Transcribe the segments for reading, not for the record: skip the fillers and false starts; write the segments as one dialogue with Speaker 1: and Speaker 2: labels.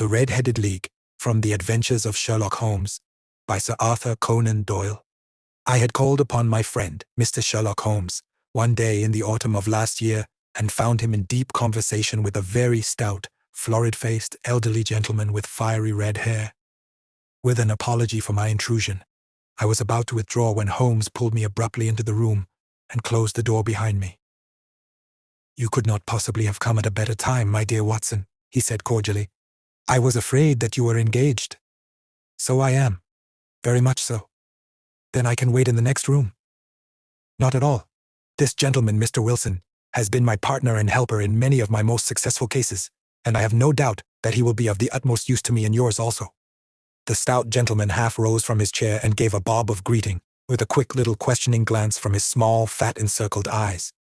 Speaker 1: The Red-Headed League, from The Adventures of Sherlock Holmes, by Sir Arthur Conan Doyle. I had called upon my friend, Mr. Sherlock Holmes, one day in the autumn of last year, and found him in deep conversation with a very stout, florid-faced, elderly gentleman with fiery red hair. With an apology for my intrusion, I was about to withdraw when Holmes pulled me abruptly into the room and closed the door behind me. "You could not possibly have come at a better time, my dear Watson," he said cordially. "I was afraid that you were engaged." "So I am. Very much so." "Then I can wait in the next room." "Not at all. This gentleman, Mr. Wilson, has been my partner and helper in many of my most successful cases, and I have no doubt that he will be of the utmost use to me in yours also." The stout gentleman half rose from his chair and gave a bob of greeting, with a quick little questioning glance from his small, fat-encircled eyes.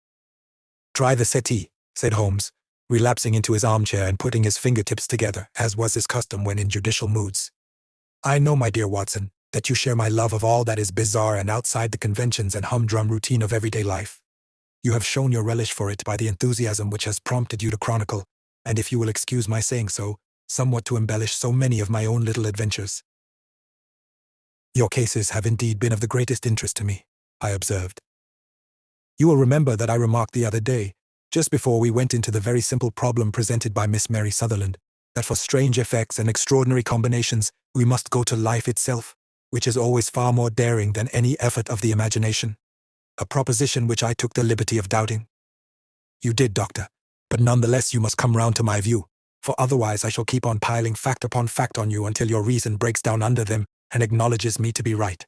Speaker 1: "Try the settee," said Holmes, relapsing into his armchair and putting his fingertips together, as was his custom when in judicial moods. "I know, my dear Watson, that you share my love of all that is bizarre and outside the conventions and humdrum routine of everyday life. You have shown your relish for it by the enthusiasm which has prompted you to chronicle, and if you will excuse my saying so, somewhat to embellish so many of my own little adventures." "Your cases have indeed been of the greatest interest to me," I observed. "You will remember that I remarked the other day, just before we went into the very simple problem presented by Miss Mary Sutherland, that for strange effects and extraordinary combinations we must go to life itself, which is always far more daring than any effort of the imagination. A proposition which I took the liberty of doubting." "You did, Doctor, but nonetheless you must come round to my view, for otherwise I shall keep on piling fact upon fact on you until your reason breaks down under them and acknowledges me to be right.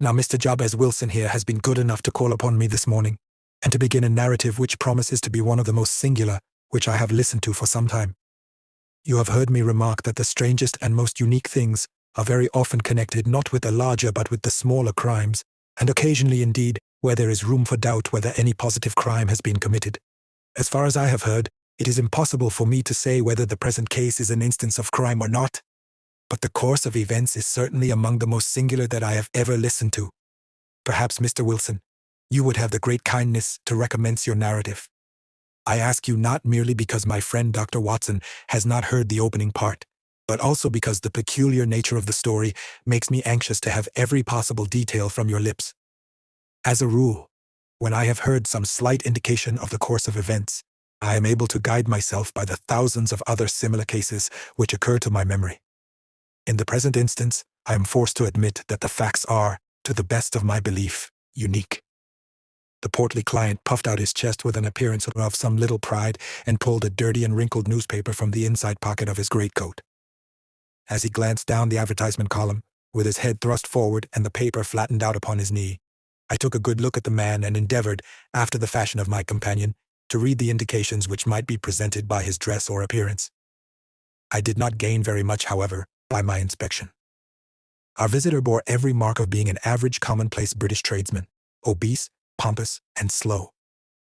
Speaker 1: Now Mr. Jabez Wilson here has been good enough to call upon me this morning, and to begin a narrative which promises to be one of the most singular which I have listened to for some time. You have heard me remark that the strangest and most unique things are very often connected not with the larger but with the smaller crimes, and occasionally indeed where there is room for doubt whether any positive crime has been committed. As far as I have heard, it is impossible for me to say whether the present case is an instance of crime or not, but the course of events is certainly among the most singular that I have ever listened to. Perhaps, Mr. Wilson, you would have the great kindness to recommence your narrative. I ask you not merely because my friend Dr. Watson has not heard the opening part, but also because the peculiar nature of the story makes me anxious to have every possible detail from your lips. As a rule, when I have heard some slight indication of the course of events, I am able to guide myself by the thousands of other similar cases which occur to my memory. In the present instance, I am forced to admit that the facts are, to the best of my belief, unique." The portly client puffed out his chest with an appearance of some little pride and pulled a dirty and wrinkled newspaper from the inside pocket of his greatcoat. As he glanced down the advertisement column, with his head thrust forward and the paper flattened out upon his knee, I took a good look at the man and endeavored, after the fashion of my companion, to read the indications which might be presented by his dress or appearance. I did not gain very much, however, by my inspection. Our visitor bore every mark of being an average commonplace British tradesman, obese, pompous, and slow.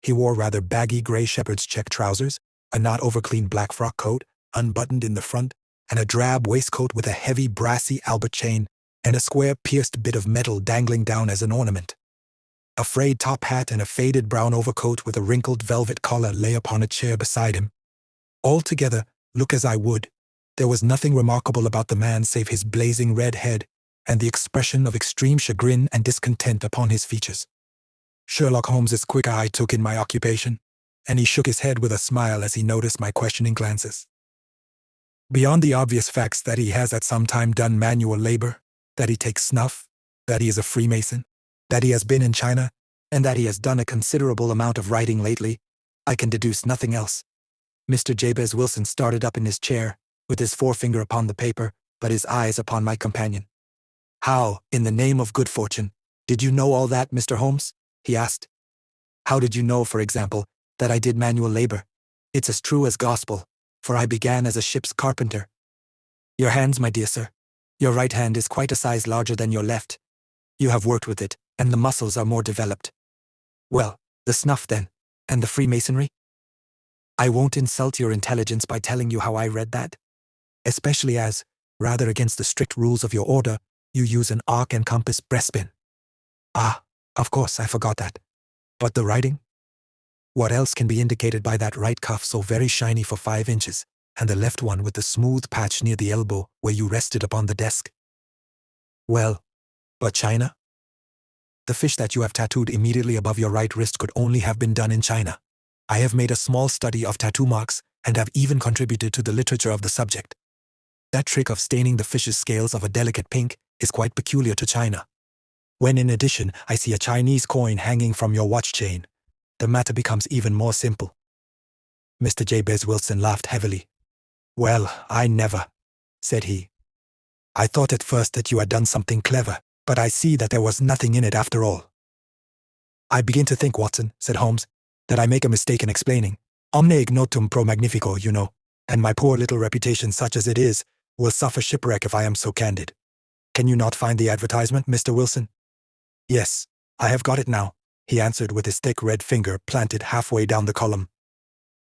Speaker 1: He wore rather baggy gray shepherd's check trousers, a not over-clean black frock coat, unbuttoned in the front, and a drab waistcoat with a heavy brassy Albert chain and a square pierced bit of metal dangling down as an ornament. A frayed top hat and a faded brown overcoat with a wrinkled velvet collar lay upon a chair beside him. Altogether, look as I would, there was nothing remarkable about the man save his blazing red head and the expression of extreme chagrin and discontent upon his features. Sherlock Holmes's quick eye took in my occupation, and he shook his head with a smile as he noticed my questioning glances. Beyond the obvious facts that he has at some time done manual labor, that he takes snuff, that he is a Freemason, that he has been in China, and that he has done a considerable amount of writing lately, I can deduce nothing else. Mr. Jabez Wilson started up in his chair, with his forefinger upon the paper, but his eyes upon my companion. "How, in the name of good fortune, did you know all that, Mr. Holmes?" he asked. "How did you know, for example, that I did manual labor? It's as true as gospel, for I began as a ship's carpenter." "Your hands, my dear sir. Your right hand is quite a size larger than your left. You have worked with it, and the muscles are more developed. Well, the snuff then, and the Freemasonry? I won't insult your intelligence by telling you how I read that, especially as, rather against the strict rules of your order, you use an arc and compass breastpin." "Ah, of course, I forgot that. But the writing? What else can be indicated by that right cuff so very shiny for 5 inches, and the left one with the smooth patch near the elbow where you rested upon the desk. Well, but China? The fish that you have tattooed immediately above your right wrist could only have been done in China. I have made a small study of tattoo marks and have even contributed to the literature of the subject. That trick of staining the fish's scales of a delicate pink is quite peculiar to China. When in addition I see a Chinese coin hanging from your watch chain, the matter becomes even more simple. Mr. Jabez Wilson laughed heavily. Well, I never, said he. I thought at first that you had done something clever, but I see that there was nothing in it after all. I begin to think, Watson, said Holmes, that I make a mistake in explaining. Omne ignotum pro magnifico, you know, and my poor little reputation, such as it is, will suffer shipwreck if I am so candid. Can you not find the advertisement, Mr. Wilson? Yes, I have got it now, he answered with his thick red finger planted halfway down the column.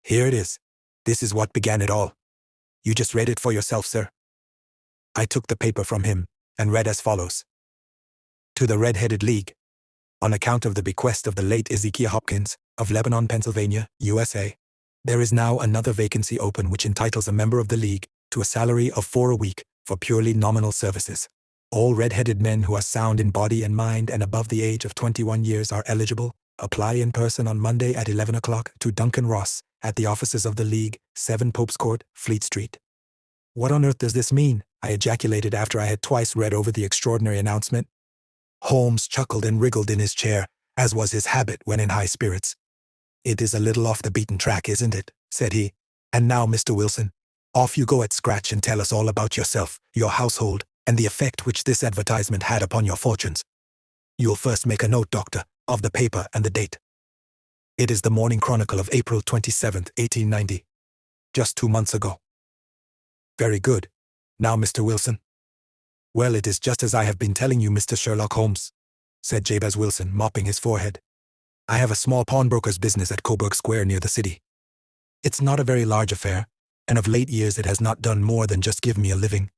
Speaker 1: Here it is. This is what began it all. You just read it for yourself, sir. I took the paper from him and read as follows. To the Red-Headed League. On account of the bequest of the late Ezekiel Hopkins, of Lebanon, Pennsylvania, USA, there is now another vacancy open which entitles a member of the League to a salary of $4 a week for purely nominal services. All red-headed men who are sound in body and mind and above the age of 21 years are eligible. Apply in person on Monday at 11 o'clock to Duncan Ross at the offices of the League, 7 Pope's Court, Fleet Street. What on earth does this mean? I ejaculated after I had twice read over the extraordinary announcement. Holmes chuckled and wriggled in his chair, as was his habit when in high spirits. It is a little off the beaten track, isn't it? Said he. And now, Mr. Wilson, off you go at scratch and tell us all about yourself, your household, and the effect which this advertisement had upon your fortunes. You'll first make a note, Doctor, of the paper and the date. It is the Morning Chronicle of April 27th, 1890. Just 2 months ago. Very good. Now, Mr. Wilson. Well, it is just as I have been telling you, Mr. Sherlock Holmes, said Jabez Wilson, mopping his forehead. I have a small pawnbroker's business at Coburg Square near the city. It's not a very large affair, and of late years it has not done more than just give me a living.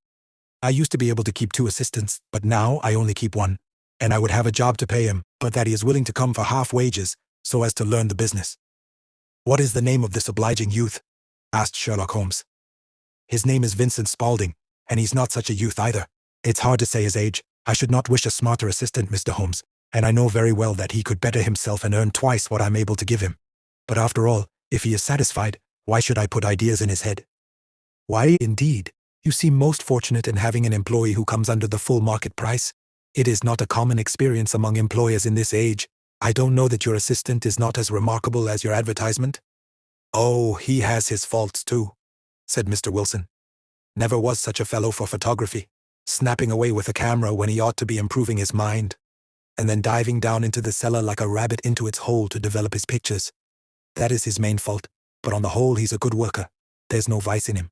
Speaker 1: I used to be able to keep 2 assistants, but now I only keep 1, and I would have a job to pay him, but that he is willing to come for half wages so as to learn the business. What is the name of this obliging youth? Asked Sherlock Holmes. His name is Vincent Spaulding, and he's not such a youth either. It's hard to say his age. I should not wish a smarter assistant, Mr. Holmes, and I know very well that he could better himself and earn twice what I'm able to give him. But after all, if he is satisfied, why should I put ideas in his head? Why, indeed? You seem most fortunate in having an employee who comes under the full market price. It is not a common experience among employers in this age. I don't know that your assistant is not as remarkable as your advertisement. Oh, he has his faults too, said Mr. Wilson. Never was such a fellow for photography, snapping away with a camera when he ought to be improving his mind, and then diving down into the cellar like a rabbit into its hole to develop his pictures. That is his main fault, but on the whole he's a good worker. There's no vice in him.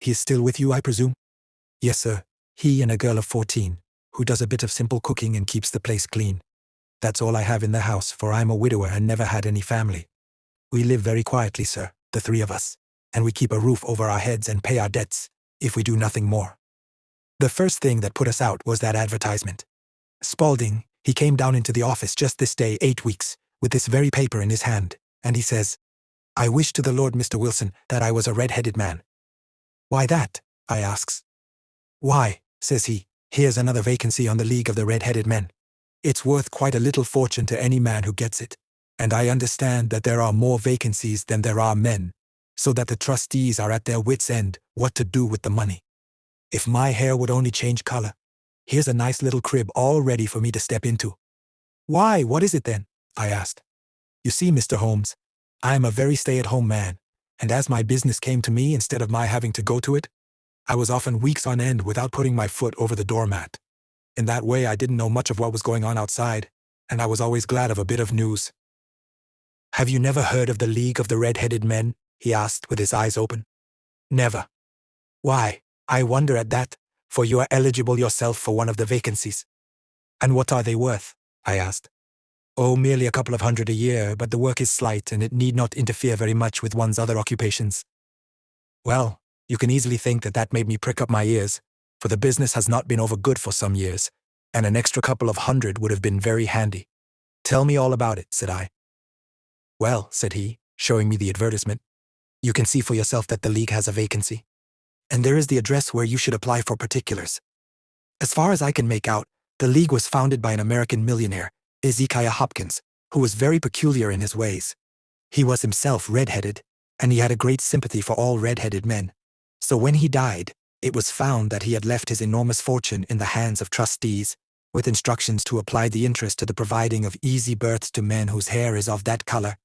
Speaker 1: He is still with you, I presume? Yes, sir. He and a girl of 14, who does a bit of simple cooking and keeps the place clean. That's all I have in the house, for I'm a widower and never had any family. We live very quietly, sir, the 3 of us, and we keep a roof over our heads and pay our debts, if we do nothing more. The first thing that put us out was that advertisement. Spaulding, he came down into the office just this day 8 weeks, with this very paper in his hand, and he says, I wish to the Lord, Mr. Wilson, that I was a red-headed man. Why that? I asks. Why, says he, here's another vacancy on the League of the Red-Headed Men. It's worth quite a little fortune to any man who gets it, and I understand that there are more vacancies than there are men, so that the trustees are at their wits' end what to do with the money. If my hair would only change color, here's a nice little crib all ready for me to step into. Why, what is it then? I asked. You see, Mr. Holmes, I am a very stay-at-home man, and as my business came to me instead of my having to go to it, I was often weeks on end without putting my foot over the doormat. In that way I didn't know much of what was going on outside, and I was always glad of a bit of news. Have you never heard of the League of the Red-Headed Men? He asked with his eyes open. Never. Why, I wonder at that, for you are eligible yourself for one of the vacancies. And what are they worth? I asked. Oh, merely a couple of $100 a year, but the work is slight and it need not interfere very much with one's other occupations. Well, you can easily think that that made me prick up my ears, for the business has not been over good for some years, and an extra couple of $100 would have been very handy. Tell me all about it, said I. Well, said he, showing me the advertisement, You can see for yourself that the league has a vacancy. And there is the address where you should apply for particulars. As far as I can make out, the league was founded by an American millionaire, Ezekiah Hopkins, who was very peculiar in his ways. He was himself red-headed, and he had a great sympathy for all red-headed men. So when he died, it was found that he had left his enormous fortune in the hands of trustees, with instructions to apply the interest to the providing of easy berths to men whose hair is of that color.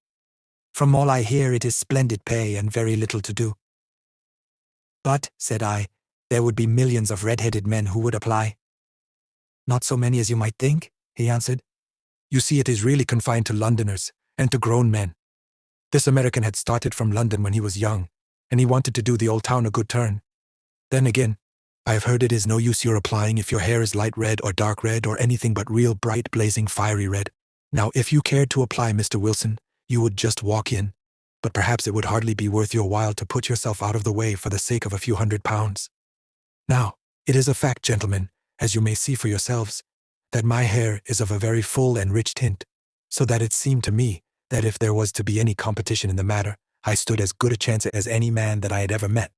Speaker 1: From all I hear, it is splendid pay and very little to do. But, said I, there would be millions of red-headed men who would apply. Not so many as you might think, he answered. You see, it is really confined to Londoners and to grown men. This American had started from London when he was young, and he wanted to do the old town a good turn. Then again, I have heard it is no use your applying if your hair is light red or dark red or anything but real bright, blazing, fiery red. Now, if you cared to apply, Mr. Wilson, you would just walk in, but perhaps it would hardly be worth your while to put yourself out of the way for the sake of a few £100. Now, it is a fact, gentlemen, as you may see for yourselves, that my hair is of a very full and rich tint, so that it seemed to me that if there was to be any competition in the matter, I stood as good a chance as any man that I had ever met.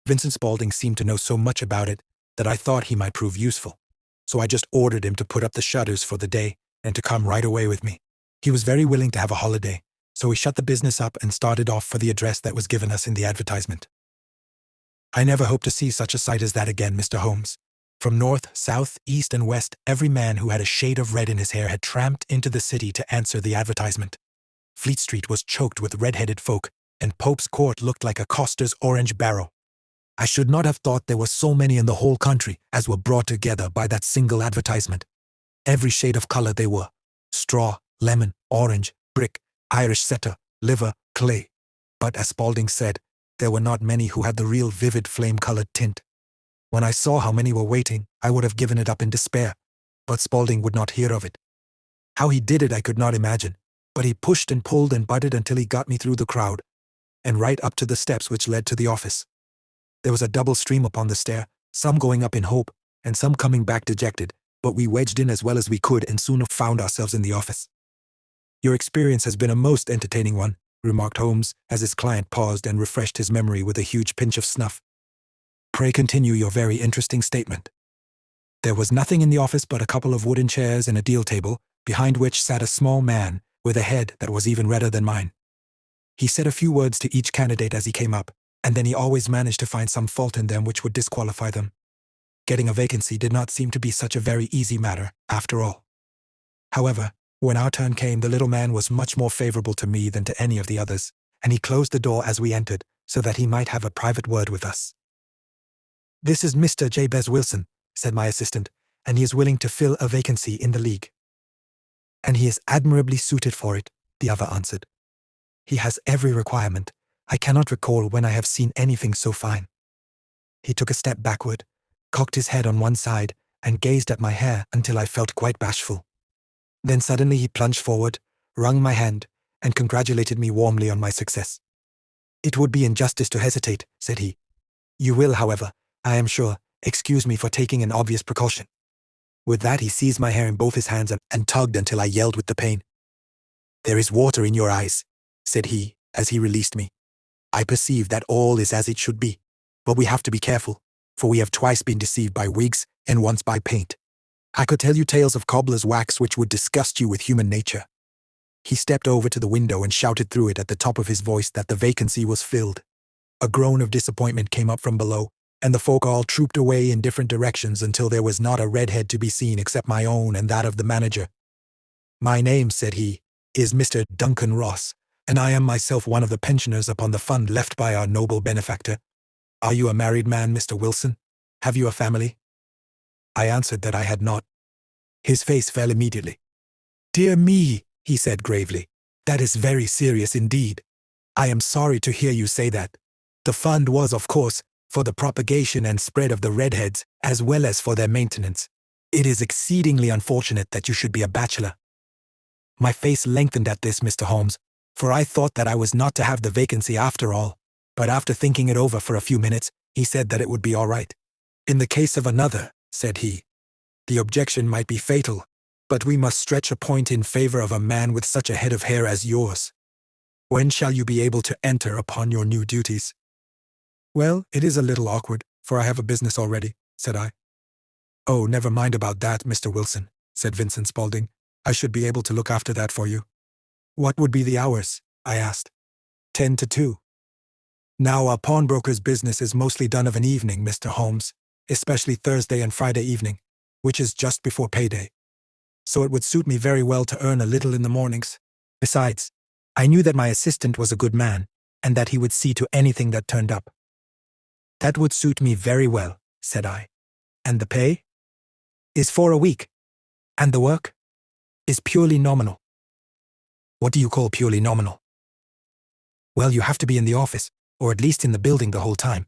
Speaker 1: Vincent Spaulding seemed to know so much about it that I thought he might prove useful, so I just ordered him to put up the shutters for the day and to come right away with me. He was very willing to have a holiday, so we shut the business up and started off for the address that was given us in the advertisement. I never hope to see such a sight as that again, Mr. Holmes. From north, south, east, and west, every man who had a shade of red in his hair had tramped into the city to answer the advertisement. Fleet Street was choked with red-headed folk, and Pope's Court looked like a coster's orange barrow. I should not have thought there were so many in the whole country as were brought together by that single advertisement. Every shade of color they were: straw, lemon, orange, brick, Irish setter, liver, clay. But as Spaulding said, there were not many who had the real vivid flame-colored tint. When I saw how many were waiting, I would have given it up in despair, but Spaulding would not hear of it. How he did it I could not imagine, but he pushed and pulled and butted until he got me through the crowd, and right up to the steps which led to the office. There was a double stream upon the stair, some going up in hope, and some coming back dejected, but we wedged in as well as we could and soon found ourselves in the office. Your experience has been a most entertaining one, remarked Holmes, as his client paused and refreshed his memory with a huge pinch of snuff. Pray continue your very interesting statement. There was nothing in the office but a couple of wooden chairs and a deal table, behind which sat a small man with a head that was even redder than mine. He said a few words to each candidate as he came up, and then he always managed to find some fault in them which would disqualify them. Getting a vacancy did not seem to be such a very easy matter, after all. However, when our turn came, the little man was much more favorable to me than to any of the others, and he closed the door as we entered, so that he might have a private word with us. This is Mr. Jabez Wilson, said my assistant, and he is willing to fill a vacancy in the league. And he is admirably suited for it, the other answered. He has every requirement. I cannot recall when I have seen anything so fine. He took a step backward, cocked his head on one side, and gazed at my hair until I felt quite bashful. Then suddenly he plunged forward, wrung my hand, and congratulated me warmly on my success. It would be injustice to hesitate, said he. You will, however, I am sure, excuse me for taking an obvious precaution. With that he seized my hair in both his hands and tugged until I yelled with the pain. There is water in your eyes, said he, as he released me. I perceive that all is as it should be, but we have to be careful, for we have twice been deceived by wigs and once by paint. I could tell you tales of cobbler's wax which would disgust you with human nature. He stepped over to the window and shouted through it at the top of his voice that the vacancy was filled. A groan of disappointment came up from below, and the folk all trooped away in different directions until there was not a redhead to be seen except my own and that of the manager. My name, said he, is Mr. Duncan Ross, and I am myself one of the pensioners upon the fund left by our noble benefactor. Are you a married man, Mr. Wilson? Have you a family? I answered that I had not. His face fell immediately. Dear me, he said gravely, that is very serious indeed. I am sorry to hear you say that. The fund was, of course, for the propagation and spread of the redheads, as well as for their maintenance. It is exceedingly unfortunate that you should be a bachelor. My face lengthened at this, Mr. Holmes, for I thought that I was not to have the vacancy after all, but after thinking it over for a few minutes, he said that it would be all right. In the case of another, said he, the objection might be fatal, but we must stretch a point in favor of a man with such a head of hair as yours. When shall you be able to enter upon your new duties? Well, it is a little awkward, for I have a business already, said I. Oh, never mind about that, Mr. Wilson, said Vincent Spaulding. I should be able to look after that for you. What would be the hours? I asked. 10 to 2. Now, a pawnbroker's business is mostly done of an evening, Mr. Holmes, especially Thursday and Friday evening, which is just before payday. So it would suit me very well to earn a little in the mornings. Besides, I knew that my assistant was a good man, and that he would see to anything that turned up. That would suit me very well, said I. And the pay? Is for a week. And the work? Is purely nominal. What do you call purely nominal? Well, you have to be in the office, or at least in the building the whole time.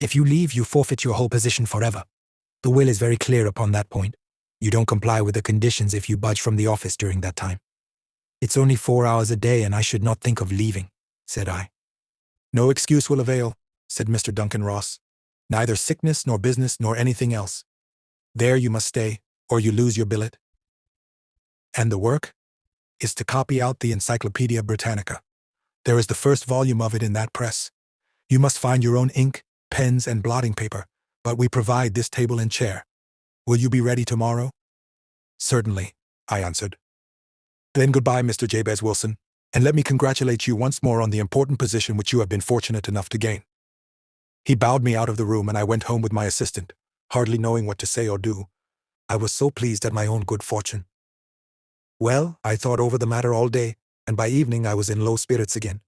Speaker 1: If you leave, you forfeit your whole position forever. The will is very clear upon that point. You don't comply with the conditions if you budge from the office during that time. It's only 4 hours a day, and I should not think of leaving, said I. No excuse will avail, said Mr. Duncan Ross. Neither sickness nor business nor anything else. There you must stay, or you lose your billet. And the work is to copy out the Encyclopedia Britannica. There is the first volume of it in that press. You must find your own ink, pens, and blotting paper, but we provide this table and chair. Will you be ready tomorrow? Certainly, I answered. Then goodbye, Mr. Jabez Wilson, and let me congratulate you once more on the important position which you have been fortunate enough to gain. He bowed me out of the room, and I went home with my assistant, hardly knowing what to say or do. I was so pleased at my own good fortune. Well, I thought over the matter all day, and by evening I was in low spirits again,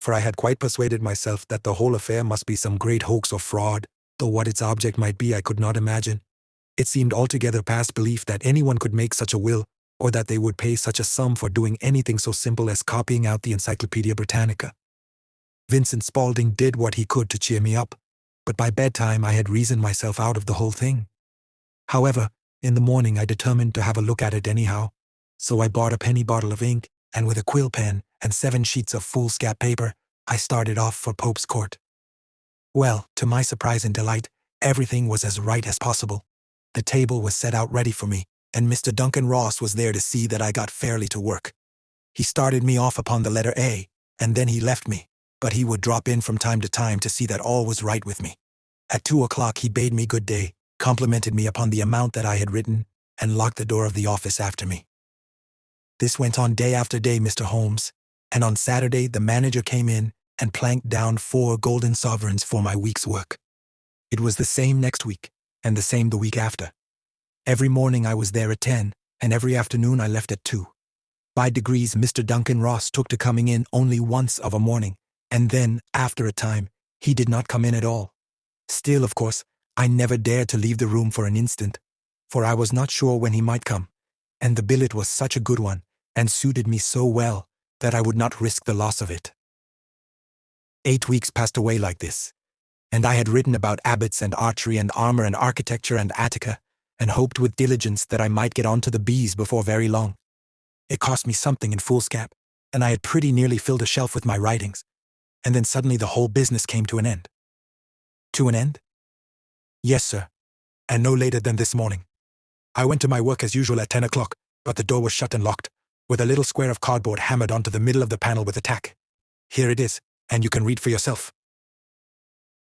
Speaker 1: for I had quite persuaded myself that the whole affair must be some great hoax or fraud, though what its object might be I could not imagine. It seemed altogether past belief that anyone could make such a will, or that they would pay such a sum for doing anything so simple as copying out the Encyclopedia Britannica. Vincent Spaulding did what he could to cheer me up, but by bedtime I had reasoned myself out of the whole thing. However, in the morning I determined to have a look at it anyhow, so I bought a penny bottle of ink, and with a quill pen and 7 sheets of foolscap paper, I started off for Pope's Court. Well, to my surprise and delight, everything was as right as possible. The table was set out ready for me, and Mr. Duncan Ross was there to see that I got fairly to work. He started me off upon the letter A, and then he left me, but he would drop in from time to time to see that all was right with me. At 2 o'clock he bade me good day, complimented me upon the amount that I had written, and locked the door of the office after me. This went on day after day, Mr. Holmes, and on Saturday the manager came in and planked down 4 golden sovereigns for my week's work. It was the same next week, and the same the week after. Every morning I was there at 10, and every afternoon I left at 2. By degrees Mr. Duncan Ross took to coming in only once of a morning, and then, after a time, he did not come in at all. Still, of course, I never dared to leave the room for an instant, for I was not sure when he might come, and the billet was such a good one, and suited me so well, that I would not risk the loss of it. 8 weeks passed away like this, and I had written about abbots and archery and armor and architecture and Attica, and hoped with diligence that I might get on to the bees before very long. It cost me something in foolscap, and I had pretty nearly filled a shelf with my writings, and then suddenly the whole business came to an end. To an end? Yes, sir, and no later than this morning. I went to my work as usual at 10 o'clock, but the door was shut and locked, with a little square of cardboard hammered onto the middle of the panel with a tack. Here it is, and you can read for yourself.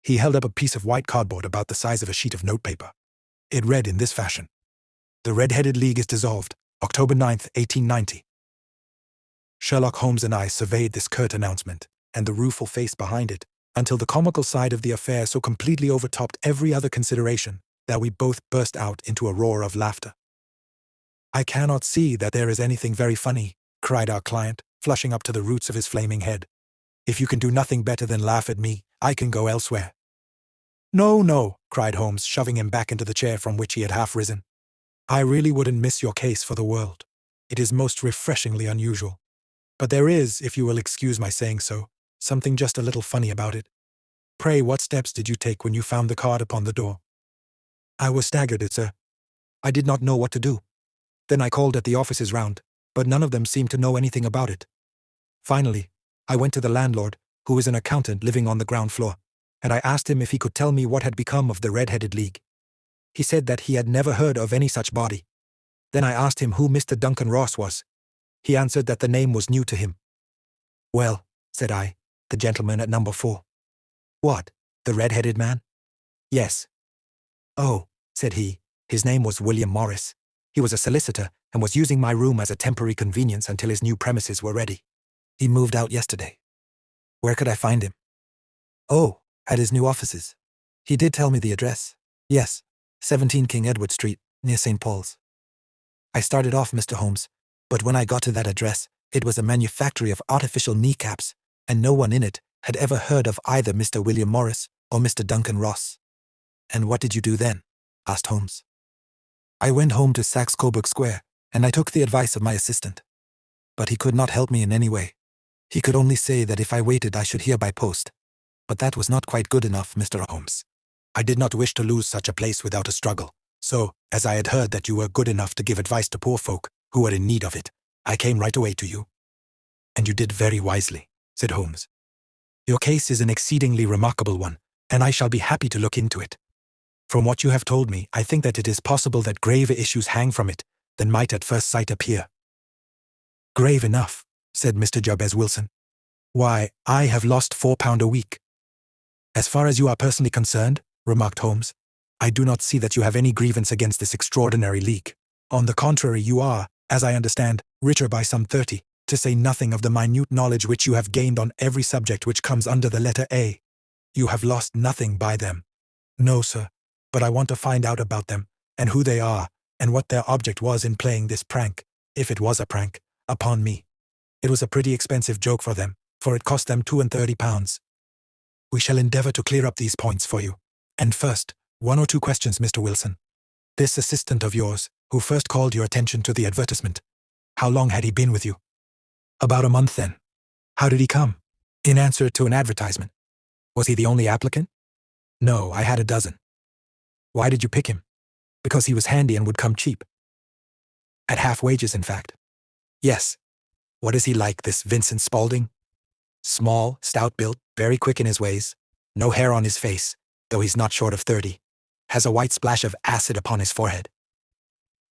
Speaker 1: He held up a piece of white cardboard about the size of a sheet of notepaper. It read in this fashion: The Red-Headed League is dissolved, October 9th, 1890. Sherlock Holmes and I surveyed this curt announcement, and the rueful face behind it, until the comical side of the affair so completely overtopped every other consideration that we both burst out into a roar of laughter. I cannot see that there is anything very funny, cried our client, flushing up to the roots of his flaming head. If you can do nothing better than laugh at me, I can go elsewhere. No, no, cried Holmes, shoving him back into the chair from which he had half risen. I really wouldn't miss your case for the world. It is most refreshingly unusual. But there is, if you will excuse my saying so, something just a little funny about it. Pray, what steps did you take when you found the card upon the door? I was staggered, sir. I did not know what to do. Then I called at the offices round, but none of them seemed to know anything about it. Finally, I went to the landlord, who is an accountant living on the ground floor, and I asked him if he could tell me what had become of the Red-Headed League. He said that he had never heard of any such body. Then I asked him who Mr. Duncan Ross was. He answered that the name was new to him. Well, said I. The gentleman at number 4. What, the red-headed man? Yes. Oh, said he. His name was William Morris. He was a solicitor and was using my room as a temporary convenience until his new premises were ready. He moved out yesterday. Where could I find him? Oh, at his new offices. He did tell me the address. Yes, 17 King Edward Street, near St. Paul's. I started off, Mr. Holmes, but when I got to that address, it was a manufactory of artificial kneecaps, and no one in it had ever heard of either Mr. William Morris or Mr. Duncan Ross. And what did you do then? Asked Holmes. I went home to Saxe Coburg Square, and I took the advice of my assistant. But he could not help me in any way. He could only say that if I waited I should hear by post. But that was not quite good enough, Mr. Holmes. I did not wish to lose such a place without a struggle. So, as I had heard that you were good enough to give advice to poor folk who were in need of it, I came right away to you. And you did very wisely, said Holmes. Your case is an exceedingly remarkable one, and I shall be happy to look into it. From what you have told me, I think that it is possible that graver issues hang from it than might at first sight appear. Grave enough, said Mr. Jabez Wilson. Why, I have lost £4 a week. As far as you are personally concerned, remarked Holmes, I do not see that you have any grievance against this extraordinary leak. On the contrary, you are, as I understand, richer by some 30, to say nothing of the minute knowledge which you have gained on every subject which comes under the letter A. You have lost nothing by them. No, sir, but I want to find out about them, and who they are, and what their object was in playing this prank, if it was a prank, upon me. It was a pretty expensive joke for them, for it cost them £32. We shall endeavor to clear up these points for you. And first, 1 or 2 questions, Mr. Wilson. This assistant of yours, who first called your attention to the advertisement, how long had he been with you? About a month then. How did he come? In answer to an advertisement. Was he the only applicant? No, I had a dozen. Why did you pick him? Because he was handy and would come cheap. At half wages, in fact. Yes. What is he like, this Vincent Spaulding? Small, stout-built, very quick in his ways. No hair on his face, though he's not short of 30. Has a white splash of acid upon his forehead.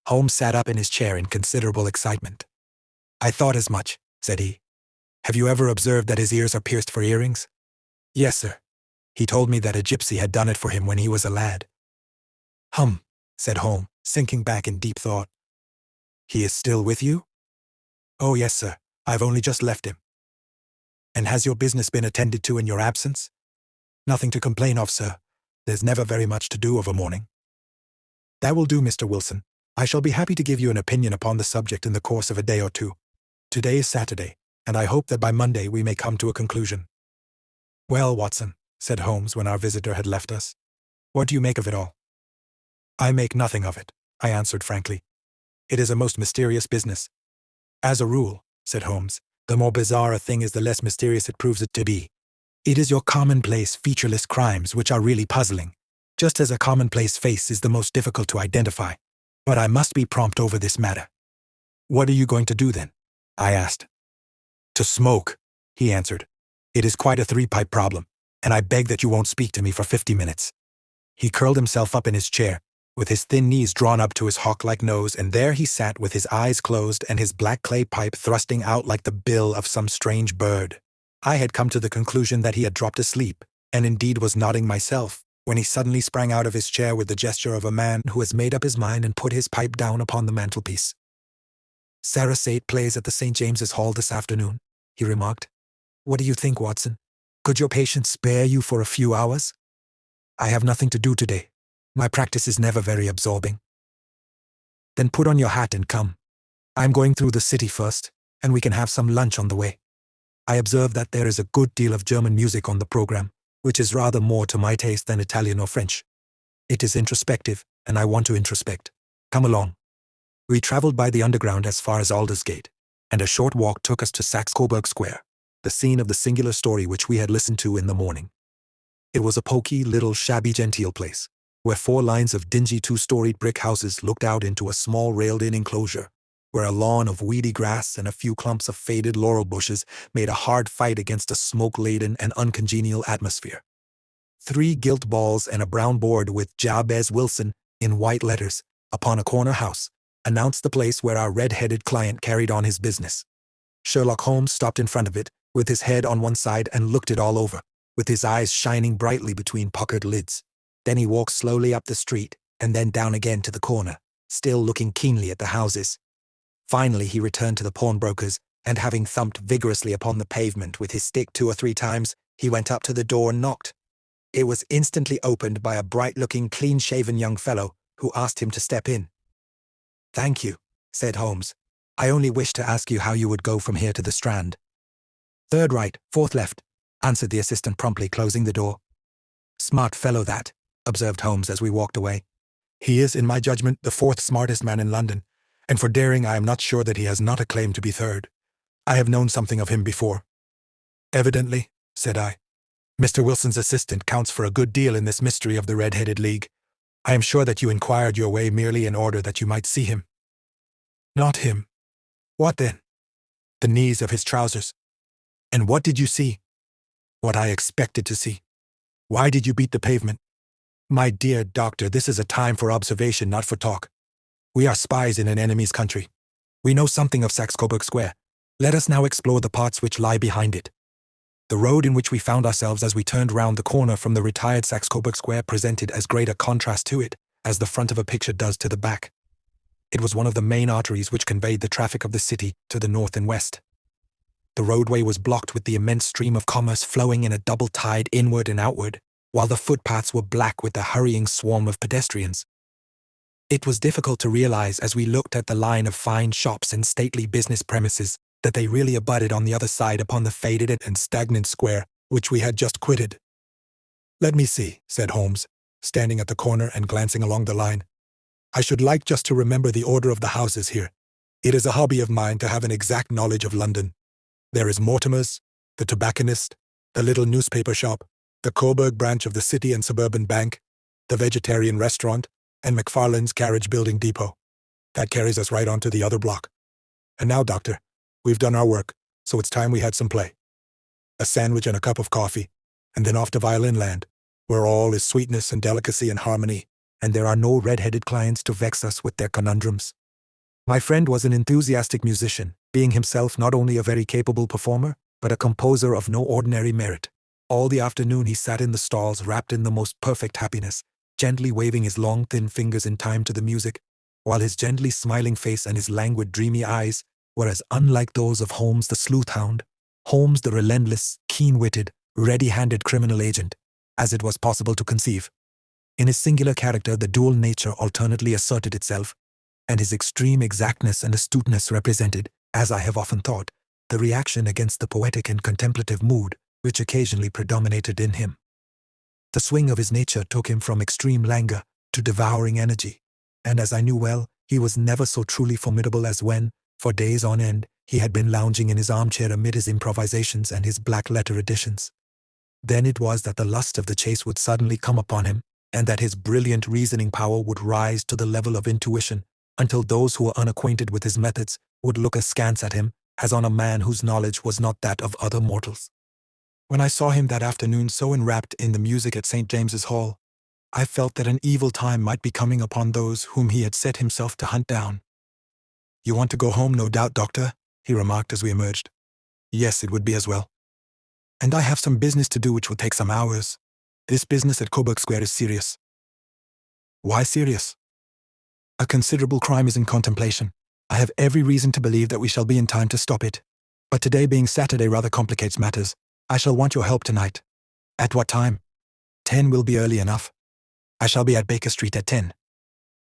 Speaker 1: Holmes sat up in his chair in considerable excitement. I thought as much, said he. Have you ever observed that his ears are pierced for earrings? Yes, sir. He told me that a gypsy had done it for him when he was a lad. Hum, said Holmes, sinking back in deep thought. He is still with you? Oh, yes, sir. I've only just left him. And has your business been attended to in your absence? Nothing to complain of, sir. There's never very much to do of a morning. That will do, Mr. Wilson. I shall be happy to give you an opinion upon the subject in the course of a day or 2. Today is Saturday, and I hope that by Monday we may come to a conclusion. Well, Watson, said Holmes when our visitor had left us, what do you make of it all? I make nothing of it, I answered frankly. It is a most mysterious business. As a rule, said Holmes, the more bizarre a thing is, the less mysterious it proves it to be. It is your commonplace, featureless crimes which are really puzzling, just as a commonplace face is the most difficult to identify. But I must be prompt over this matter. What are you going to do then? I asked. To smoke, he answered. It is quite a 3-pipe problem, and I beg that you won't speak to me for 50 minutes. He curled himself up in his chair, with his thin knees drawn up to his hawk-like nose, and there he sat with his eyes closed and his black clay pipe thrusting out like the bill of some strange bird. I had come to the conclusion that he had dropped asleep, and indeed was nodding myself, when he suddenly sprang out of his chair with the gesture of a man who has made up his mind and put his pipe down upon the mantelpiece. Sarah Sate plays at the St. James's Hall this afternoon, he remarked. What do you think, Watson? Could your patient spare you for a few hours? I have nothing to do today. My practice is never very absorbing. Then put on your hat and come. I'm going through the city first, and we can have some lunch on the way. I observe that there is a good deal of German music on the program, which is rather more to my taste than Italian or French. It is introspective, and I want to introspect. Come along. We traveled by the underground as far as Aldersgate, and a short walk took us to Saxe Coburg Square, the scene of the singular story which we had listened to in the morning. It was a poky, little, shabby-genteel place, where 4 lines of dingy 2-storied brick houses looked out into a small railed-in enclosure, where a lawn of weedy grass and a few clumps of faded laurel bushes made a hard fight against a smoke-laden and uncongenial atmosphere. 3 gilt balls and a brown board with Jabez Wilson, in white letters, upon a corner house, announced the place where our red-headed client carried on his business. Sherlock Holmes stopped in front of it, with his head on one side, and looked it all over, with his eyes shining brightly between puckered lids. Then he walked slowly up the street, and then down again to the corner, still looking keenly at the houses. Finally he returned to the pawnbroker's, and having thumped vigorously upon the pavement with his stick 2 or 3 times, he went up to the door and knocked. It was instantly opened by a bright-looking, clean-shaven young fellow, who asked him to step in. "Thank you," said Holmes. "I only wished to ask you how you would go from here to the Strand." "Third right, fourth left," answered the assistant promptly, closing the door. "Smart fellow that," observed Holmes as we walked away. "He is, in my judgment, the 4th smartest man in London, and for daring I am not sure that he has not a claim to be 3rd. I have known something of him before." "Evidently," said I. "Mr. Wilson's assistant counts for a good deal in this mystery of the Red-Headed League. I am sure that you inquired your way merely in order that you might see him." "Not him." "What then?" "The knees of his trousers." "And what did you see?" "What I expected to see." "Why did you beat the pavement?" "My dear doctor, this is a time for observation, not for talk. We are spies in an enemy's country. We know something of Saxe-Coburg Square. Let us now explore the parts which lie behind it." The road in which we found ourselves as we turned round the corner from the retired Saxe-Coburg Square presented as great a contrast to it as the front of a picture does to the back. It was one of the main arteries which conveyed the traffic of the city to the north and west. The roadway was blocked with the immense stream of commerce flowing in a double tide inward and outward, while the footpaths were black with the hurrying swarm of pedestrians. It was difficult to realize as we looked at the line of fine shops and stately business premises that they really abutted on the other side upon the faded and stagnant square which we had just quitted. "Let me see," said Holmes, standing at the corner and glancing along the line. "I should like just to remember the order of the houses here. It is a hobby of mine to have an exact knowledge of London. There is Mortimer's, the tobacconist, the little newspaper shop, the Coburg branch of the City and Suburban Bank, the vegetarian restaurant, and McFarlane's carriage building depot. That carries us right on to the other block. And now, Doctor, we've done our work, so it's time we had some play. A sandwich and a cup of coffee, and then off to violin land, where all is sweetness and delicacy and harmony, and there are no red-headed clients to vex us with their conundrums." My friend was an enthusiastic musician, being himself not only a very capable performer, but a composer of no ordinary merit. All the afternoon he sat in the stalls wrapped in the most perfect happiness, gently waving his long thin fingers in time to the music, while his gently smiling face and his languid dreamy eyes were as unlike those of Holmes the sleuth-hound, Holmes the relentless, keen-witted, ready-handed criminal agent, as it was possible to conceive. In his singular character the dual nature alternately asserted itself, and his extreme exactness and astuteness represented, as I have often thought, the reaction against the poetic and contemplative mood which occasionally predominated in him. The swing of his nature took him from extreme languor to devouring energy, and as I knew well, he was never so truly formidable as when, for days on end, he had been lounging in his armchair amid his improvisations and his black-letter editions. Then it was that the lust of the chase would suddenly come upon him, and that his brilliant reasoning power would rise to the level of intuition, until those who were unacquainted with his methods would look askance at him as on a man whose knowledge was not that of other mortals. When I saw him that afternoon so enwrapped in the music at St. James's Hall, I felt that an evil time might be coming upon those whom he had set himself to hunt down. "You want to go home, no doubt, Doctor?" he remarked as we emerged. "Yes, it would be as well. And I have some business to do which will take some hours. This business at Coburg Square is serious." "Why serious?" "A considerable crime is in contemplation. I have every reason to believe that we shall be in time to stop it. But today being Saturday rather complicates matters. I shall want your help tonight." "At what time?" 10 will be early enough. I shall be at Baker Street at 10.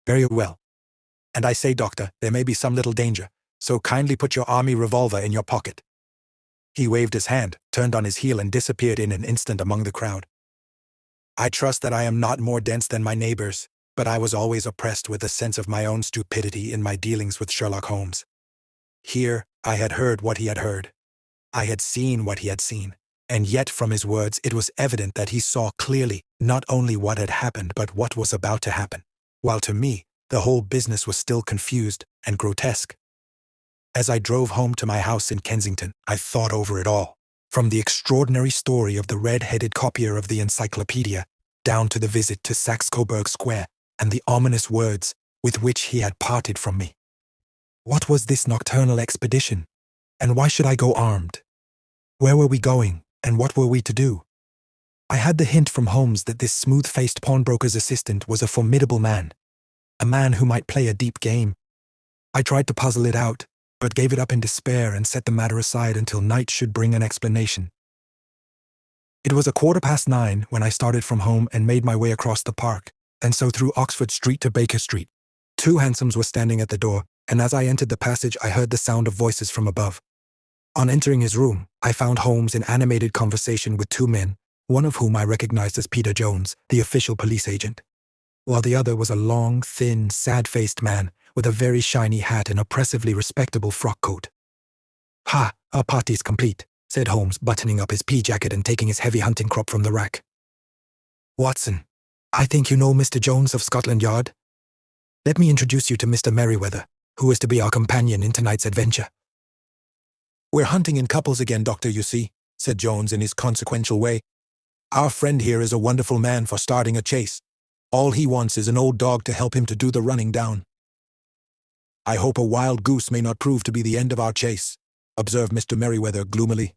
Speaker 1: "Very well. And I say, Doctor, there may be some little danger, so kindly put your army revolver in your pocket." He waved his hand, turned on his heel, and disappeared in an instant among the crowd. I trust that I am not more dense than my neighbors, but I was always oppressed with a sense of my own stupidity in my dealings with Sherlock Holmes. Here I had heard what he had heard. I had seen what he had seen, and yet from his words it was evident that he saw clearly not only what had happened but what was about to happen, while to me the whole business was still confused and grotesque. As I drove home to my house in Kensington, I thought over it all, from the extraordinary story of the red-headed copier of the encyclopedia down to the visit to Saxe-Coburg Square and the ominous words with which he had parted from me. What was this nocturnal expedition, and why should I go armed? Where were we going, and what were we to do? I had the hint from Holmes that this smooth-faced pawnbroker's assistant was a formidable man, a man who might play a deep game. I tried to puzzle it out, but gave it up in despair and set the matter aside until night should bring an explanation. It was 9:15 when I started from home and made my way across the park, and so through Oxford Street to Baker Street. 2 hansoms were standing at the door, and as I entered the passage I heard the sound of voices from above. On entering his room, I found Holmes in animated conversation with 2 men, one of whom I recognized as Peter Jones, the official police agent, while the other was a long, thin, sad-faced man with a very shiny hat and oppressively respectable frock coat. "Ha, our party's complete," said Holmes, buttoning up his pea-jacket and taking his heavy hunting crop from the rack. "Watson, I think you know Mr. Jones of Scotland Yard? Let me introduce you to Mr. Merriweather, who is to be our companion in tonight's adventure." "We're hunting in couples again, Doctor, you see," said Jones in his consequential way. "Our friend here is a wonderful man for starting a chase. All he wants is an old dog to help him to do the running down." "I hope a wild goose may not prove to be the end of our chase," observed Mr. Merriweather gloomily.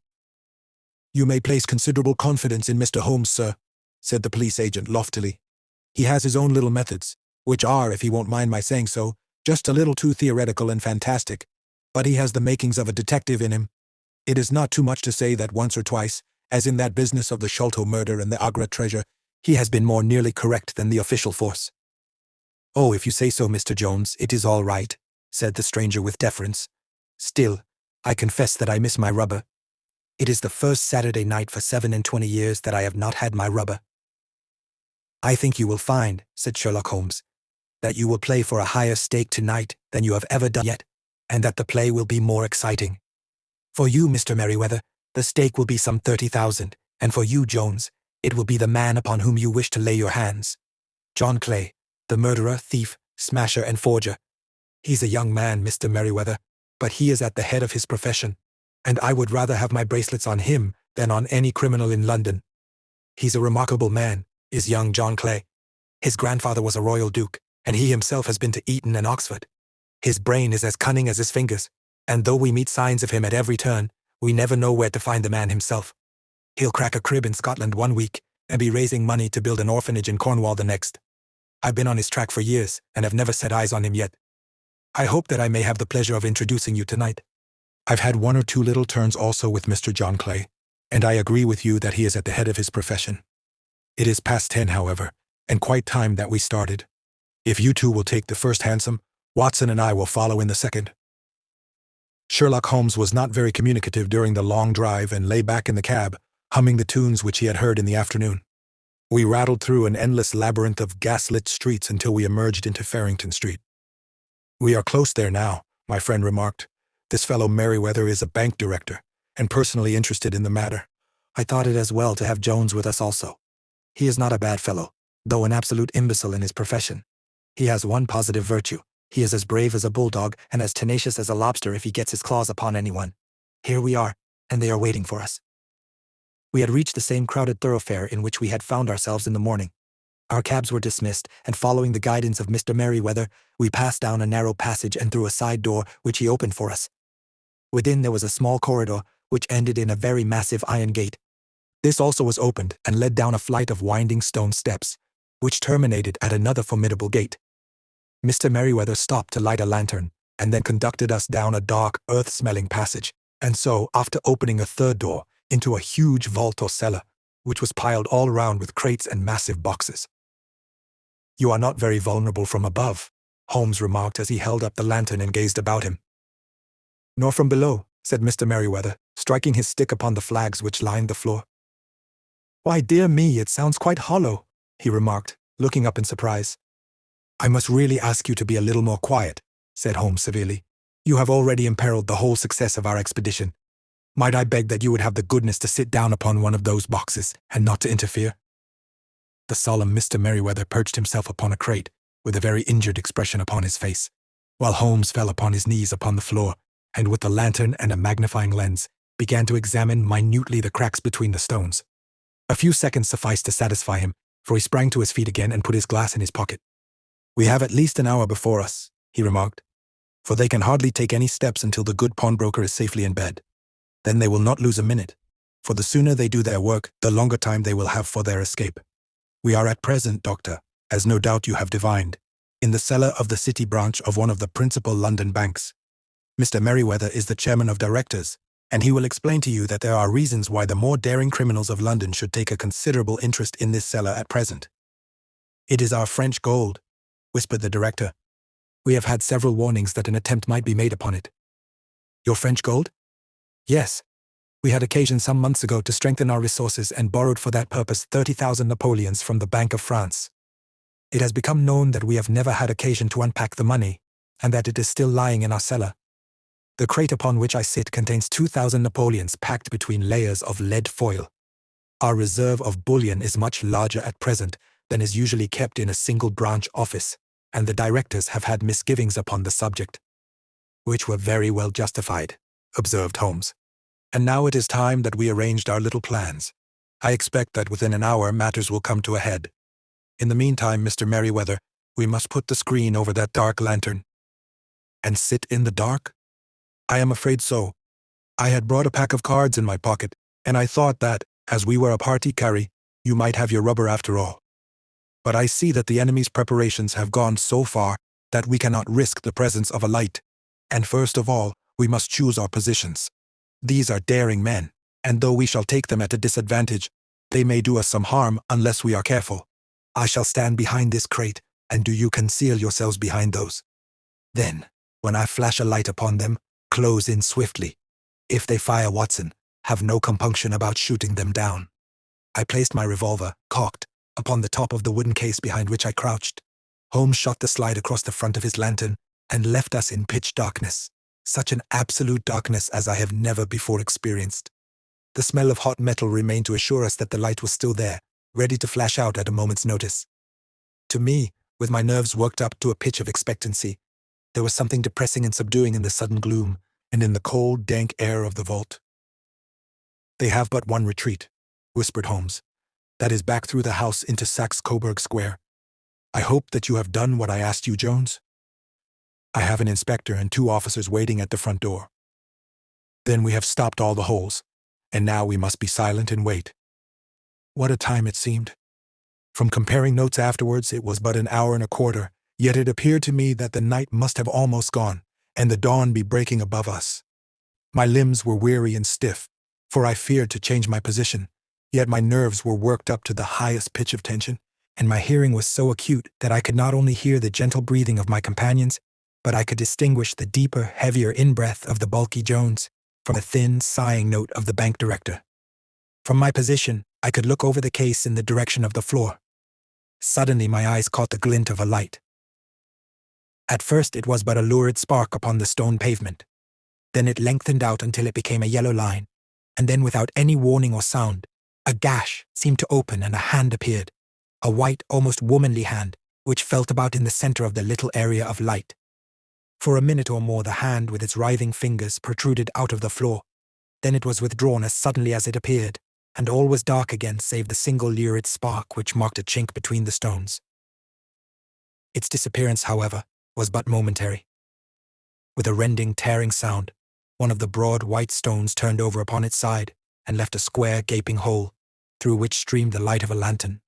Speaker 1: "You may place considerable confidence in Mr. Holmes, sir," said the police agent loftily. "He has his own little methods, which are, if he won't mind my saying so, just a little too theoretical and fantastic, but he has the makings of a detective in him. It is not too much to say that once or twice, as in that business of the Sholto murder and the Agra treasure, he has been more nearly correct than the official force." "Oh, if you say so, Mr. Jones, it is all right," said the stranger with deference. "Still, I confess that I miss my rubber. It is the first Saturday night for 27 years that I have not had my rubber." "I think you will find," said Sherlock Holmes, "that you will play for a higher stake tonight than you have ever done yet, and that the play will be more exciting. For you, Mr. Merriweather, the stake will be some 30,000, and for you, Jones, it will be the man upon whom you wish to lay your hands. John Clay, the murderer, thief, smasher, and forger. He's a young man, Mr. Merriweather, but he is at the head of his profession, and I would rather have my bracelets on him than on any criminal in London. He's a remarkable man, is young John Clay. His grandfather was a royal duke, and he himself has been to Eton and Oxford. His brain is as cunning as his fingers, and though we meet signs of him at every turn, we never know where to find the man himself. He'll crack a crib in Scotland one week and be raising money to build an orphanage in Cornwall the next. I've been on his track for years and have never set eyes on him yet. I hope that I may have the pleasure of introducing you tonight. I've had 1 or 2 little turns also with Mr. John Clay, and I agree with you that he is at the head of his profession. It is past 10, however, and quite time that we started. If you two will take the first hansom, Watson and I will follow in the second." Sherlock Holmes was not very communicative during the long drive and lay back in the cab, humming the tunes which he had heard in the afternoon. We rattled through an endless labyrinth of gas-lit streets until we emerged into Farrington Street. "We are close there now," my friend remarked. "This fellow Merriweather is a bank director, and personally interested in the matter. I thought it as well to have Jones with us also. He is not a bad fellow, though an absolute imbecile in his profession. He has one positive virtue. He is as brave as a bulldog and as tenacious as a lobster if he gets his claws upon anyone. Here we are, and they are waiting for us." We had reached the same crowded thoroughfare in which we had found ourselves in the morning. Our cabs were dismissed, and following the guidance of Mr. Merriweather, we passed down a narrow passage and through a side door which he opened for us. Within there was a small corridor which ended in a very massive iron gate. This also was opened and led down a flight of winding stone steps, which terminated at another formidable gate. Mr. Merriweather stopped to light a lantern, and then conducted us down a dark, earth-smelling passage, and so, after opening a third door, into a huge vault or cellar, which was piled all around with crates and massive boxes. "You are not very vulnerable from above," Holmes remarked as he held up the lantern and gazed about him. "Nor from below," said Mr. Merriweather, striking his stick upon the flags which lined the floor. "Why, dear me, it sounds quite hollow," he remarked, looking up in surprise. "I must really ask you to be a little more quiet," said Holmes severely. "You have already imperiled the whole success of our expedition. Might I beg that you would have the goodness to sit down upon one of those boxes, and not to interfere?" The solemn Mr. Merriweather perched himself upon a crate, with a very injured expression upon his face, while Holmes fell upon his knees upon the floor, and with the lantern and a magnifying lens, began to examine minutely the cracks between the stones. A few seconds sufficed to satisfy him, for he sprang to his feet again and put his glass in his pocket. "We have at least an hour before us," he remarked, "for they can hardly take any steps until the good pawnbroker is safely in bed. Then they will not lose a minute, for the sooner they do their work, the longer time they will have for their escape. We are at present, Doctor, as no doubt you have divined, in the cellar of the city branch of one of the principal London banks. Mr. Merriweather is the chairman of directors, and he will explain to you that there are reasons why the more daring criminals of London should take a considerable interest in this cellar at present. It is our French gold, whispered the director. We have had several warnings that an attempt might be made upon it. Your French gold? Yes. We had occasion some months ago to strengthen our resources and borrowed for that purpose 30,000 Napoleons from the Bank of France. It has become known that we have never had occasion to unpack the money, and that it is still lying in our cellar. The crate upon which I sit contains 2,000 Napoleons packed between layers of lead foil. Our reserve of bullion is much larger at present than is usually kept in a single branch office, and the directors have had misgivings upon the subject. Which were very well justified, observed Holmes. And now it is time that we arranged our little plans. I expect that within an hour matters will come to a head. In the meantime, Mr. Merriweather, we must put the screen over that dark lantern. And sit in the dark? I am afraid so. I had brought a pack of cards in my pocket, and I thought that, as we were a party carry, you might have your rubber after all. But I see that the enemy's preparations have gone so far that we cannot risk the presence of a light. And first of all, we must choose our positions. These are daring men, and though we shall take them at a disadvantage, they may do us some harm unless we are careful. I shall stand behind this crate, and do you conceal yourselves behind those. Then, when I flash a light upon them, close in swiftly. If they fire, Watson, have no compunction about shooting them down. I placed my revolver, cocked, upon the top of the wooden case behind which I crouched. Holmes shot the slide across the front of his lantern and left us in pitch darkness, such an absolute darkness as I have never before experienced. The smell of hot metal remained to assure us that the light was still there, ready to flash out at a moment's notice. To me, with my nerves worked up to a pitch of expectancy, there was something depressing and subduing in the sudden gloom, and in the cold, dank air of the vault. They have but one retreat, whispered Holmes. That is back through the house into Saxe-Coburg Square. I hope that you have done what I asked you, Jones? I have an inspector and 2 officers waiting at the front door. Then we have stopped all the holes, and now we must be silent and wait. What a time it seemed. From comparing notes afterwards, it was but an hour and a quarter, yet it appeared to me that the night must have almost gone, and the dawn be breaking above us. My limbs were weary and stiff, for I feared to change my position, yet my nerves were worked up to the highest pitch of tension, and my hearing was so acute that I could not only hear the gentle breathing of my companions, but I could distinguish the deeper, heavier in-breath of the bulky Jones from the thin, sighing note of the bank director. From my position, I could look over the case in the direction of the floor. Suddenly my eyes caught the glint of a light. At first it was but a lurid spark upon the stone pavement. Then it lengthened out until it became a yellow line, and then without any warning or sound, a gash seemed to open and a hand appeared, a white, almost womanly hand, which felt about in the center of the little area of light. For a minute or more the hand with its writhing fingers protruded out of the floor. Then it was withdrawn as suddenly as it appeared, and all was dark again save the single lurid spark which marked a chink between the stones. Its disappearance, however, was but momentary. With a rending, tearing sound, one of the broad white stones turned over upon its side and left a square, gaping hole, through which streamed the light of a lantern.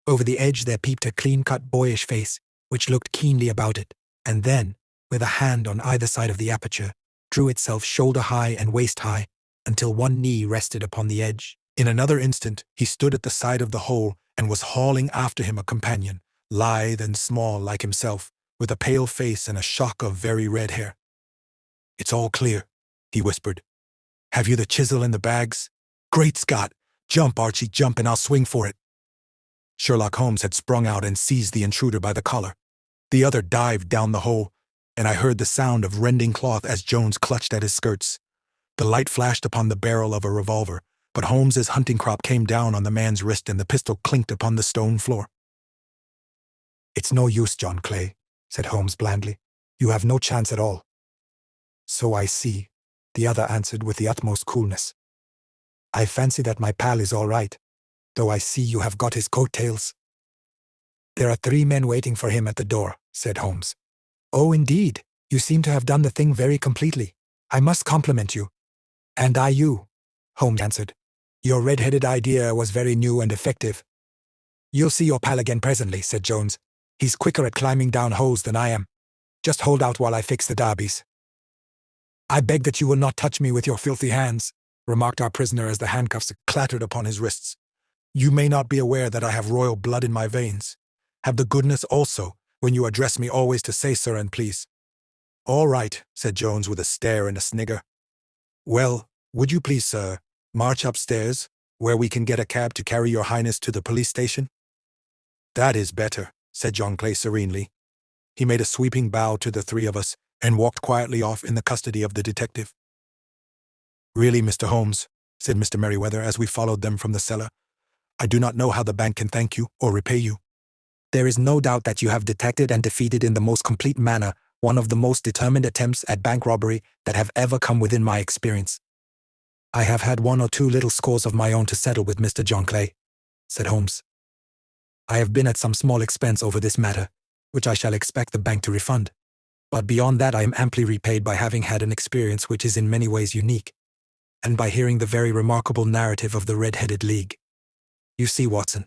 Speaker 1: Over the edge there peeped a clean-cut, boyish face, which looked keenly about it, and then, with a hand on either side of the aperture, drew itself shoulder-high and waist-high, until one knee rested upon the edge. In another instant he stood at the side of the hole and was hauling after him a companion, lithe and small like himself, with a pale face and a shock of very red hair. "It's all clear," he whispered. "Have you the chisel and the bags? Great Scott! Jump, Archie, jump, and I'll swing for it." Sherlock Holmes had sprung out and seized the intruder by the collar. The other dived down the hole, and I heard the sound of rending cloth as Jones clutched at his skirts. The light flashed upon the barrel of a revolver, but Holmes's hunting crop came down on the man's wrist and the pistol clinked upon the stone floor. "It's no use, John Clay," said Holmes blandly. "You have no chance at all." "So I see," the other answered with the utmost coolness. "I fancy that my pal is all right, though I see you have got his coat-tails." "There are 3 men waiting for him at the door," said Holmes. "Oh, indeed. You seem to have done the thing very completely. I must compliment you." "And I you," Holmes answered. Your red-headed idea was very new and effective. You'll see your pal again presently, said Jones. He's quicker at climbing down holes than I am. Just hold out while I fix the derbies. I beg that you will not touch me with your filthy hands, remarked our prisoner as the handcuffs clattered upon his wrists. You may not be aware that I have royal blood in my veins. Have the goodness also, when you address me, always to say sir and please. All right, said Jones with a stare and a snigger. Well, would you please, sir, march upstairs, where we can get a cab to carry your highness to the police station? That is better, said John Clay serenely. He made a sweeping bow to the three of us and walked quietly off in the custody of the detective. Really, Mr. Holmes, said Mr. Merriweather as we followed them from the cellar, I do not know how the bank can thank you or repay you. There is no doubt that you have detected and defeated in the most complete manner one of the most determined attempts at bank robbery that have ever come within my experience. I have had 1 or 2 little scores of my own to settle with Mr. John Clay, said Holmes. I have been at some small expense over this matter, which I shall expect the bank to refund. But beyond that I am amply repaid by having had an experience which is in many ways unique, and by hearing the very remarkable narrative of the Red-Headed League. You see, Watson,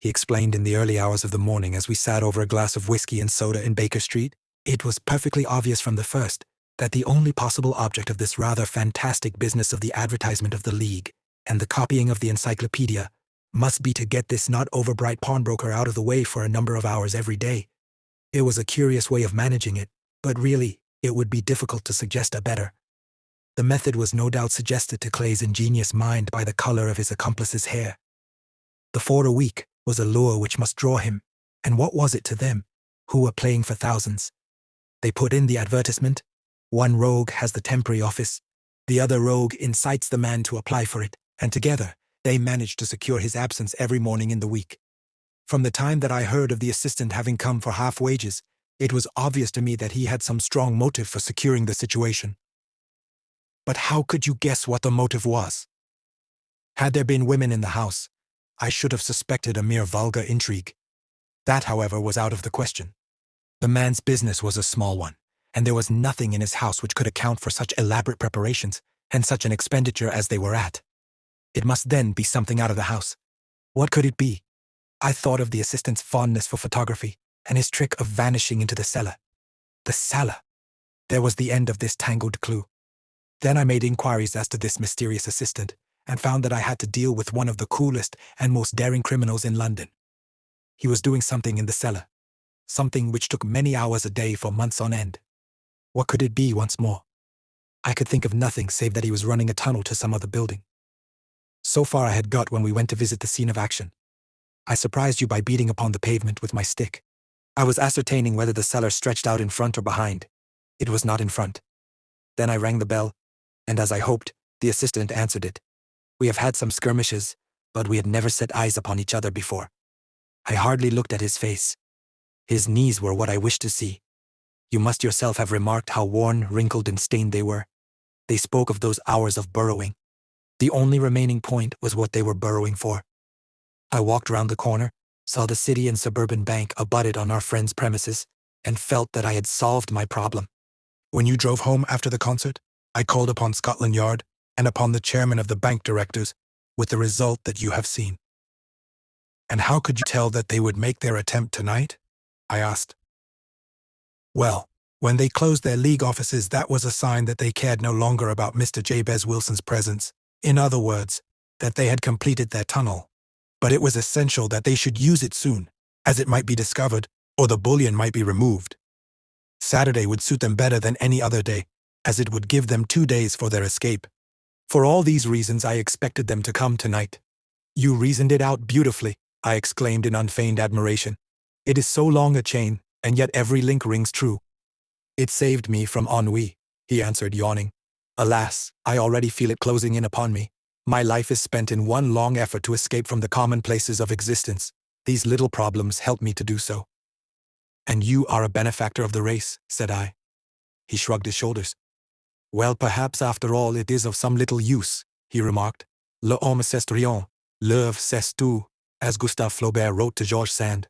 Speaker 1: he explained in the early hours of the morning as we sat over a glass of whiskey and soda in Baker Street, it was perfectly obvious from the first that the only possible object of this rather fantastic business of the advertisement of the League and the copying of the encyclopedia must be to get this not overbright pawnbroker out of the way for a number of hours every day. It was a curious way of managing it, but really, it would be difficult to suggest a better. The method was no doubt suggested to Clay's ingenious mind by the color of his accomplice's hair. The 4 a week was a lure which must draw him, and what was it to them, who were playing for thousands? They put in the advertisement. One rogue has the temporary office, the other rogue incites the man to apply for it, and together they managed to secure his absence every morning in the week. From the time that I heard of the assistant having come for half wages, it was obvious to me that he had some strong motive for securing the situation. But how could you guess what the motive was? Had there been women in the house, I should have suspected a mere vulgar intrigue. That, however, was out of the question. The man's business was a small one, and there was nothing in his house which could account for such elaborate preparations and such an expenditure as they were at. It must then be something out of the house. What could it be? I thought of the assistant's fondness for photography and his trick of vanishing into the cellar. The cellar! There was the end of this tangled clue. Then I made inquiries as to this mysterious assistant, and found that I had to deal with one of the coolest and most daring criminals in London. He was doing something in the cellar, something which took many hours a day for months on end. What could it be once more? I could think of nothing save that he was running a tunnel to some other building. So far I had got when we went to visit the scene of action. I surprised you by beating upon the pavement with my stick. I was ascertaining whether the cellar stretched out in front or behind. It was not in front. Then I rang the bell, and as I hoped, the assistant answered it. We have had some skirmishes, but we had never set eyes upon each other before. I hardly looked at his face. His knees were what I wished to see. You must yourself have remarked how worn, wrinkled, and stained they were. They spoke of those hours of burrowing. The only remaining point was what they were burrowing for. I walked round the corner, saw the City and Suburban Bank abutted on our friend's premises, and felt that I had solved my problem. When you drove home after the concert, I called upon Scotland Yard and upon the chairman of the bank directors, with the result that you have seen. And how could you tell that they would make their attempt tonight? I asked. Well, when they closed their league offices, that was a sign that they cared no longer about Mr. Jabez Wilson's presence. In other words, that they had completed their tunnel. But it was essential that they should use it soon, as it might be discovered, or the bullion might be removed. Saturday would suit them better than any other day, as it would give them 2 days for their escape. For all these reasons I expected them to come tonight. You reasoned it out beautifully, I exclaimed in unfeigned admiration. It is so long a chain, and yet every link rings true. It saved me from ennui, he answered, yawning. Alas, I already feel it closing in upon me. My life is spent in one long effort to escape from the commonplaces of existence. These little problems help me to do so. And you are a benefactor of the race, said I. He shrugged his shoulders. Well, perhaps after all it is of some little use, he remarked. Le homme c'est rien, l'œuvre c'est tout, as Gustave Flaubert wrote to George Sand.